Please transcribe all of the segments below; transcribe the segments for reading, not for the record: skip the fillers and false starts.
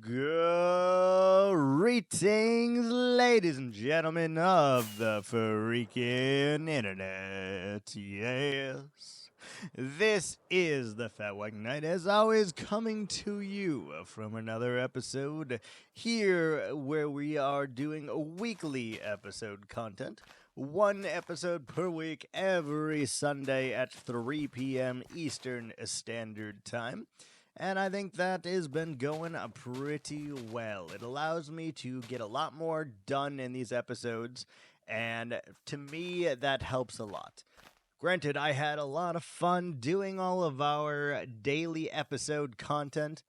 Greetings, ladies and gentlemen of the freaking internet. Yes. This is the Fat White Knight, as always, coming to you from another episode here where we are doing weekly episode content. One episode per week every Sunday at 3 p.m. Eastern Standard Time. And I think that has been going pretty well. It allows me to get a lot more done in these episodes, and to me, that helps a lot. Granted, I had a lot of fun doing all of our daily episode content,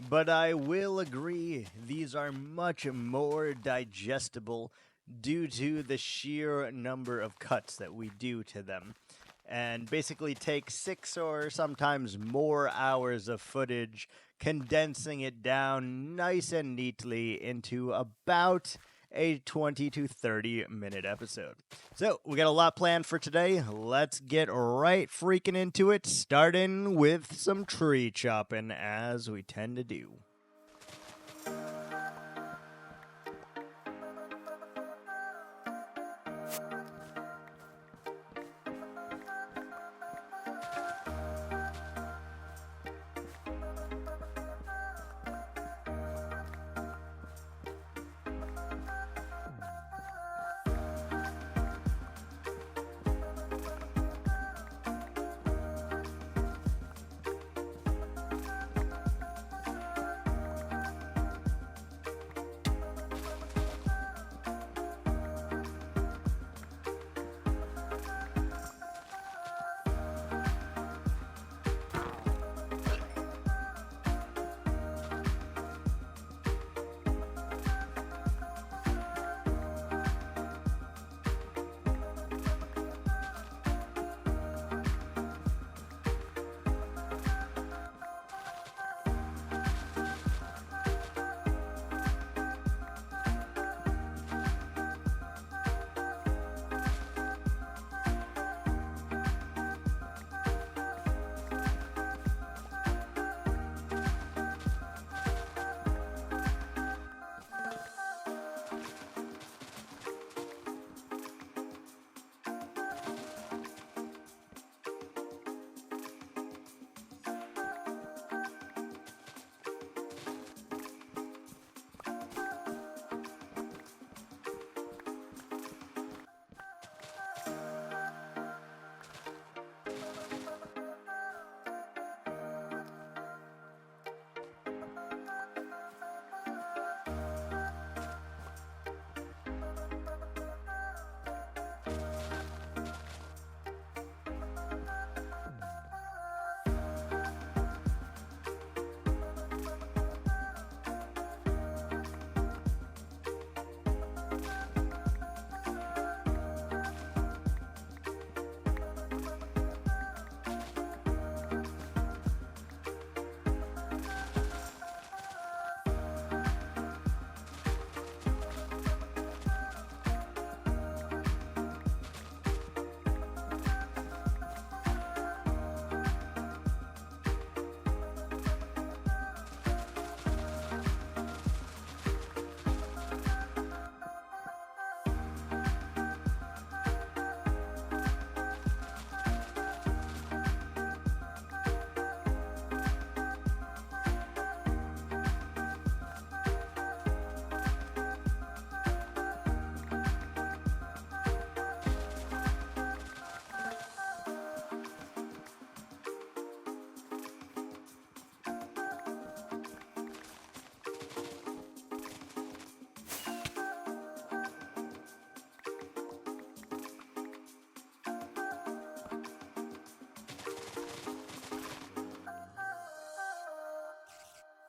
but I will agree these are much more digestible due to the sheer number of cuts that we do to them. And basically take 6 or sometimes more hours of footage, condensing it down nice and neatly into about a 20 to 30 minute episode. So we got a lot planned for today. Let's get right freaking into it, starting with some tree chopping, as we tend to do.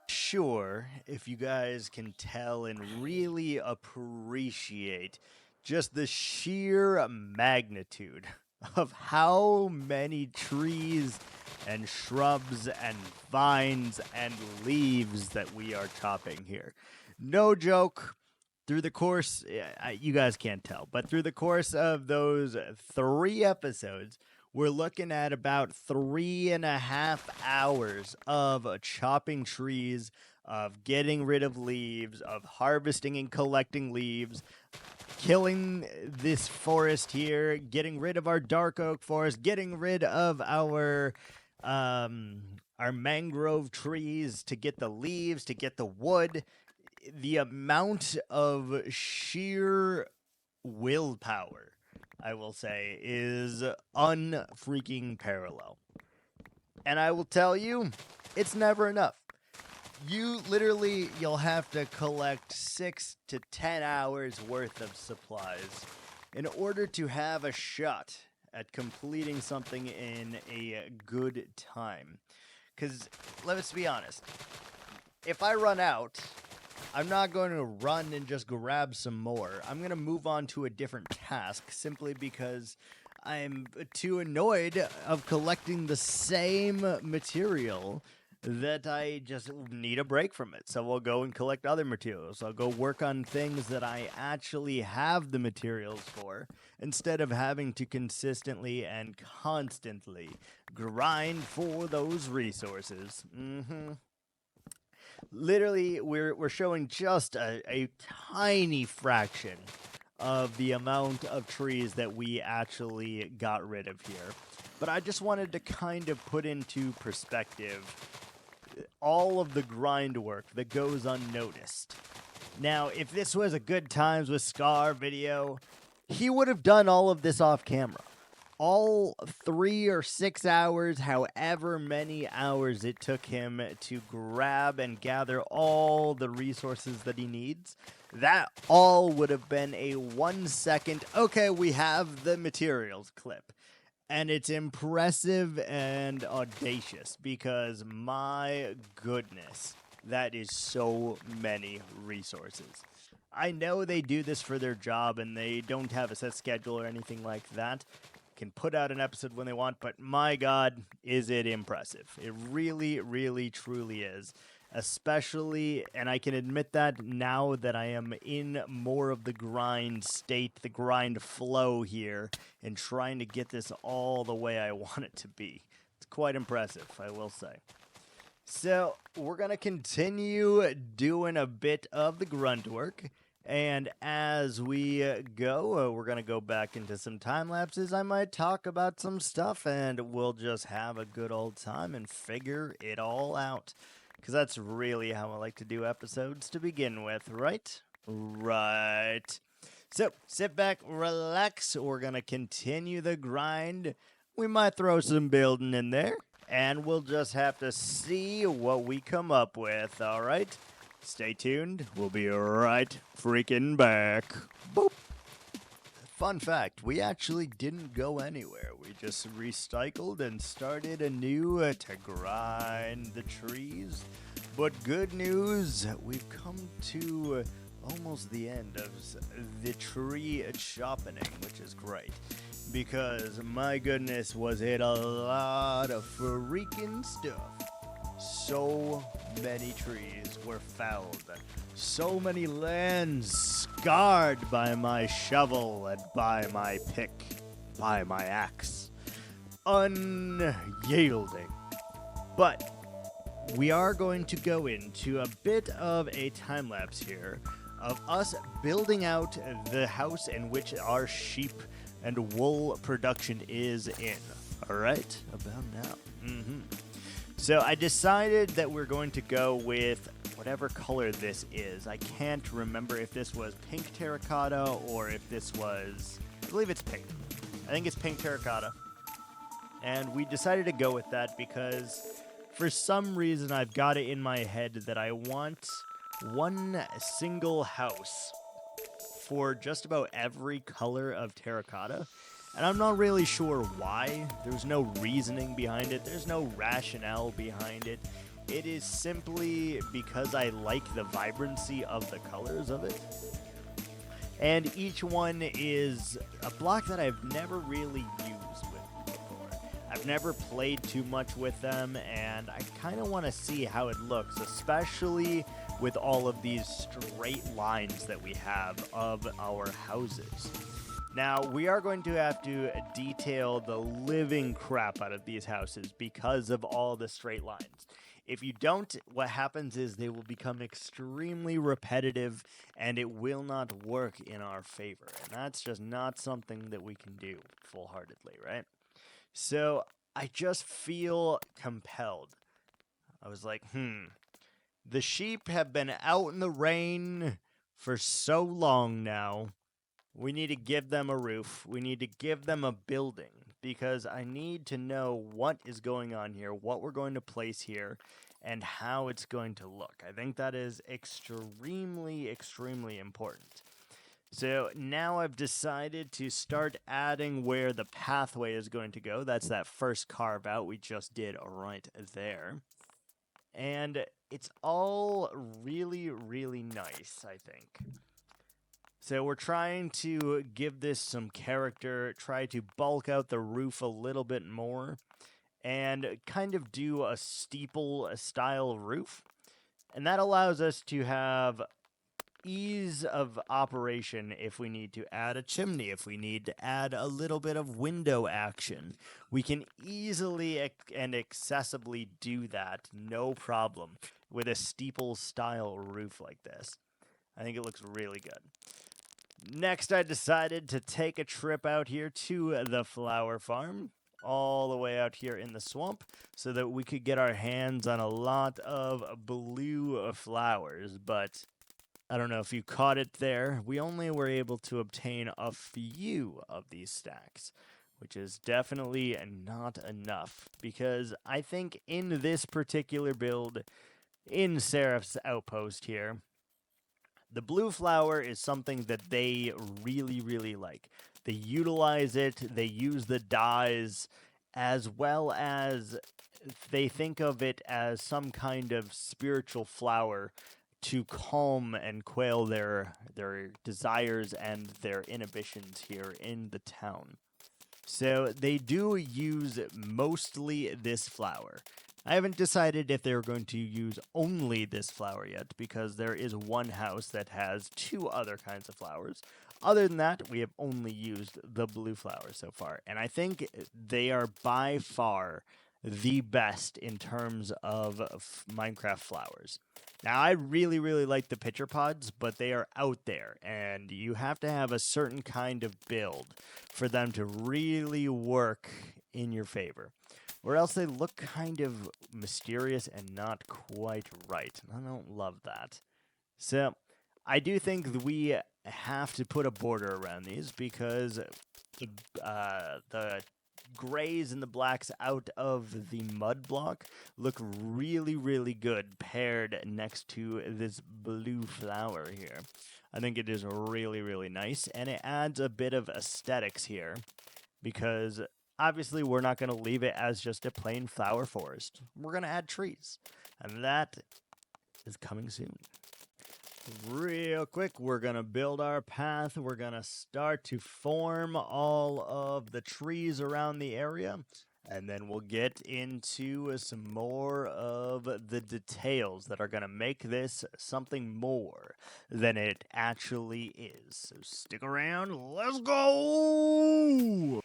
Sure, if you guys can tell and really appreciate just the sheer magnitude of how many trees and shrubs and vines and leaves that we are chopping here. No joke. Through the course, you guys can't tell, but through the course of those 3 episodes, we're looking at about 3.5 hours of chopping trees, of getting rid of leaves, of harvesting and collecting leaves, killing this forest here, getting rid of our dark oak forest, getting rid of our mangrove trees to get the leaves, to get the wood. The amount of sheer willpower, I will say, is unfreaking parallel. And I will tell you, it's never enough. You'll have to collect 6 to 10 hours worth of supplies in order to have a shot at completing something in a good time. Because, let's be honest, if I run out, I'm not going to run and just grab some more. I'm going to move on to a different task simply because I'm too annoyed of collecting the same material that I just need a break from it. So I'll go and collect other materials. I'll go work on things that I actually have the materials for instead of having to consistently and constantly grind for those resources. Literally, we're showing just a tiny fraction of the amount of trees that we actually got rid of here. But I just wanted to kind of put into perspective all of the grind work that goes unnoticed. Now, if this was a Good Times with Scar video, he would have done all of this off camera. All 3 or 6 hours, however many hours it took him to grab and gather all the resources that he needs, that all would have been a 1 second, okay, we have the materials clip. And it's impressive and audacious because, my goodness, that is so many resources. I know they do this for their job and they don't have a set schedule or anything like that. Can put out an episode when they want, but my God, is it impressive. It really, really, truly is. Especially, and I can admit that now that I am in more of the grind state, the grind flow here, and trying to get this all the way I want it to be. It's quite impressive, I will say. So, we're going to continue doing a bit of the grunt work. And as we go, we're going to go back into some time lapses. I might talk about some stuff, and we'll just have a good old time and figure it all out. Because that's really how I like to do episodes to begin with, right? Right. So, sit back, relax. We're going to continue the grind. We might throw some building in there, and we'll just have to see what we come up with, all right? Stay tuned. We'll be right freaking back. Boop. Fun fact, we actually didn't go anywhere. We just recycled and started anew to grind the trees. But good news, we've come to almost the end of the tree sharpening, which is great. Because, my goodness, was it a lot of freaking stuff. So many trees were felled. So many lands scarred by my shovel and by my pick, by my axe. Unyielding. But we are going to go into a bit of a time lapse here of us building out the house in which our sheep and wool production is in. All right? About now. So I decided that we're going to go with whatever color this is. I can't remember if this was pink terracotta or if this was... I believe it's pink. I think it's pink terracotta. And we decided to go with that because for some reason I've got it in my head that I want one single house for just about every color of terracotta. And I'm not really sure why. There's no reasoning behind it. There's no rationale behind it. It is simply because I like the vibrancy of the colors of it. And each one is a block that I've never really used with before. I've never played too much with them, and I kind of want to see how it looks, especially with all of these straight lines that we have of our houses. Now, we are going to have to detail the living crap out of these houses because of all the straight lines. If you don't, what happens is they will become extremely repetitive and it will not work in our favor. And that's just not something that we can do full-heartedly, right? So I just feel compelled. I was like, the sheep have been out in the rain for so long now. We need to give them a roof. We need to give them a building because I need to know what is going on here, what we're going to place here, and how it's going to look. I think that is extremely, extremely important. So now I've decided to start adding where the pathway is going to go. That's that first carve out we just did right there. And it's all really, really nice, I think. So we're trying to give this some character, try to bulk out the roof a little bit more, and kind of do a steeple-style roof. And that allows us to have ease of operation if we need to add a chimney, if we need to add a little bit of window action. We can easily and accessibly do that, no problem, with a steeple-style roof like this. I think it looks really good. Next, I decided to take a trip out here to the flower farm, all the way out here in the swamp, so that we could get our hands on a lot of blue flowers. But I don't know if you caught it there, we only were able to obtain a few of these stacks, which is definitely not enough, because I think in this particular build, in Seraphs Outpost here, the blue flower is something that they really, really like. They utilize it, they use the dyes, as well as they think of it as some kind of spiritual flower to calm and quell their desires and their inhibitions here in the town. So they do use mostly this flower. I haven't decided if they're going to use only this flower yet, because there is one house that has two other kinds of flowers. Other than that, we have only used the blue flower so far, and I think they are by far the best in terms of Minecraft flowers. Now, I really, really like the pitcher pods, but they are out there, and you have to have a certain kind of build for them to really work in your favor. Or else they look kind of mysterious and not quite right. I don't love that. So, I do think that we have to put a border around these because the grays and the blacks out of the mud block look really, really good paired next to this blue flower here. I think it is really, really nice, and it adds a bit of aesthetics here because obviously we're not going to leave it as just a plain flower forest. We're going to add trees, and that is coming soon. Real quick, we're going to build our path. We're going to start to form all of the trees around the area, and then we'll get into some more of the details that are going to make this something more than it actually is. So stick around. Let's go!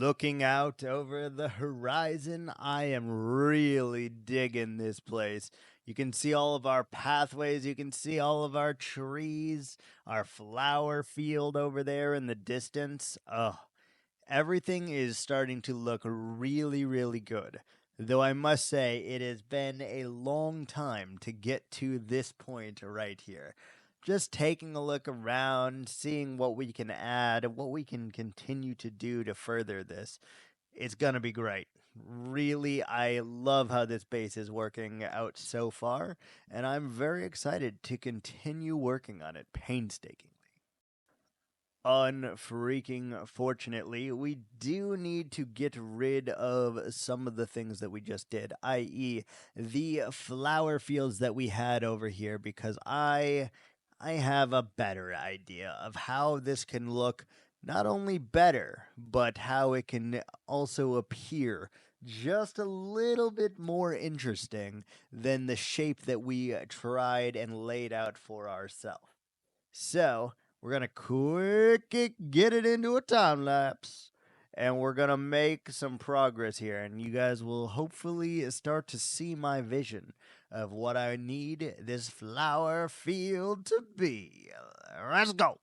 looking out over the horizon, I am really digging this place. You can see all of our pathways, you can see all of our trees, our flower field over there in the distance. Ugh. Everything is starting to look really, really good. Though I must say, it has been a long time to get to this point right here. Just taking a look around, seeing what we can add, what we can continue to do to further this. It's going to be great. Really, I love how this base is working out so far, and I'm very excited to continue working on it painstakingly. Unfreaking fortunately, we do need to get rid of some of the things that we just did, i.e., the flower fields that we had over here, because I have a better idea of how this can look not only better, but how it can also appear just a little bit more interesting than the shape that we tried and laid out for ourselves. So, we're going to quick get it into a time lapse. And we're going to make some progress here. And you guys will hopefully start to see my vision of what I need this flower field to be. Let's go.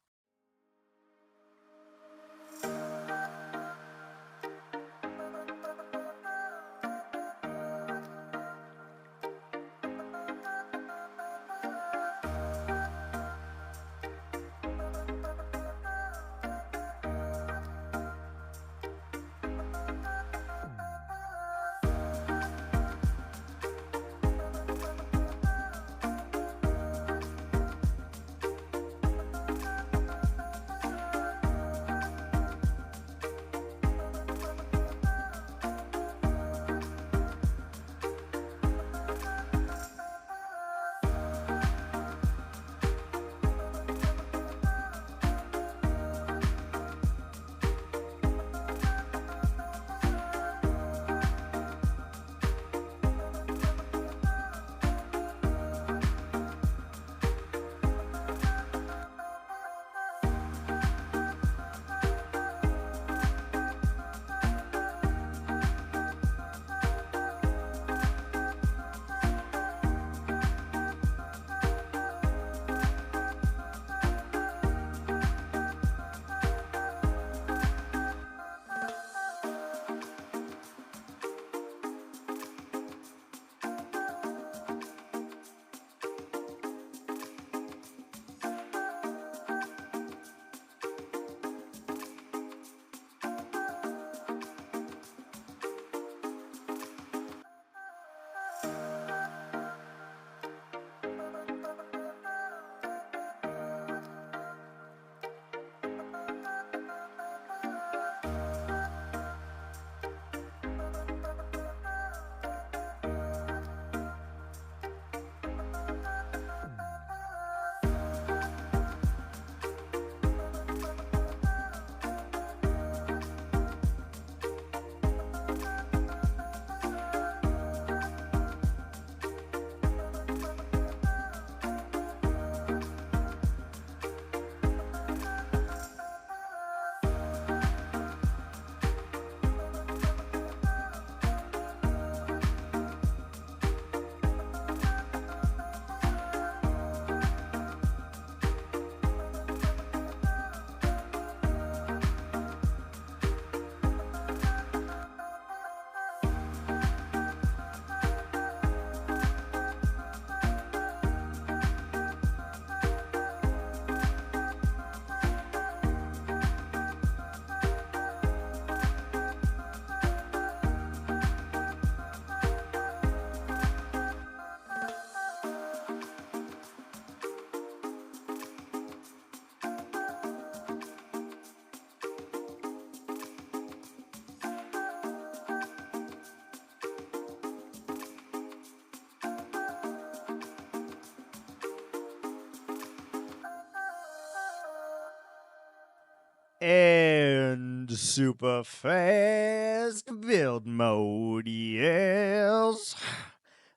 And super fast build mode, yes.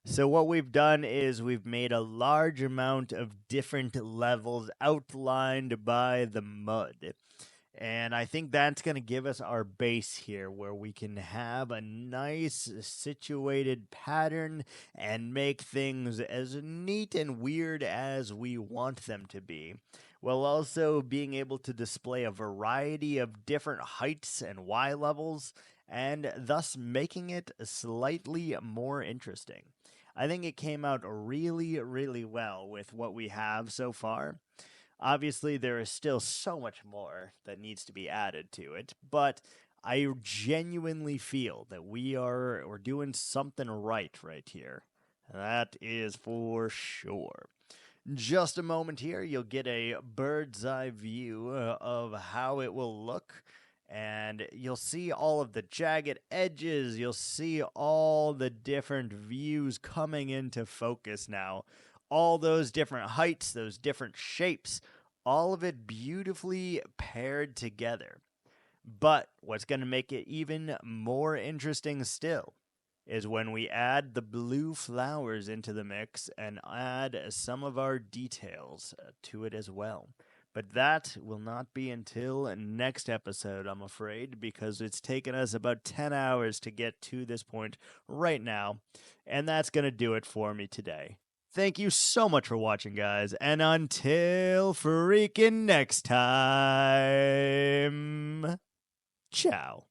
So what we've done is we've made a large amount of different levels outlined by the mud. And I think that's going to give us our base here where we can have a nice situated pattern and make things as neat and weird as we want them to be, while also being able to display a variety of different heights and Y levels, and thus making it slightly more interesting. I think it came out really, really well with what we have so far. Obviously, there is still so much more that needs to be added to it, but I genuinely feel that we're doing something right here. That is for sure. Just a moment here, you'll get a bird's eye view of how it will look. And you'll see all of the jagged edges. You'll see all the different views coming into focus now. All those different heights, those different shapes, all of it beautifully paired together. But what's going to make it even more interesting still is when we add the blue flowers into the mix and add some of our details to it as well. But that will not be until next episode, I'm afraid, because it's taken us about 10 hours to get to this point right now. And that's going to do it for me today. Thank you so much for watching, guys, and until freaking next time, ciao.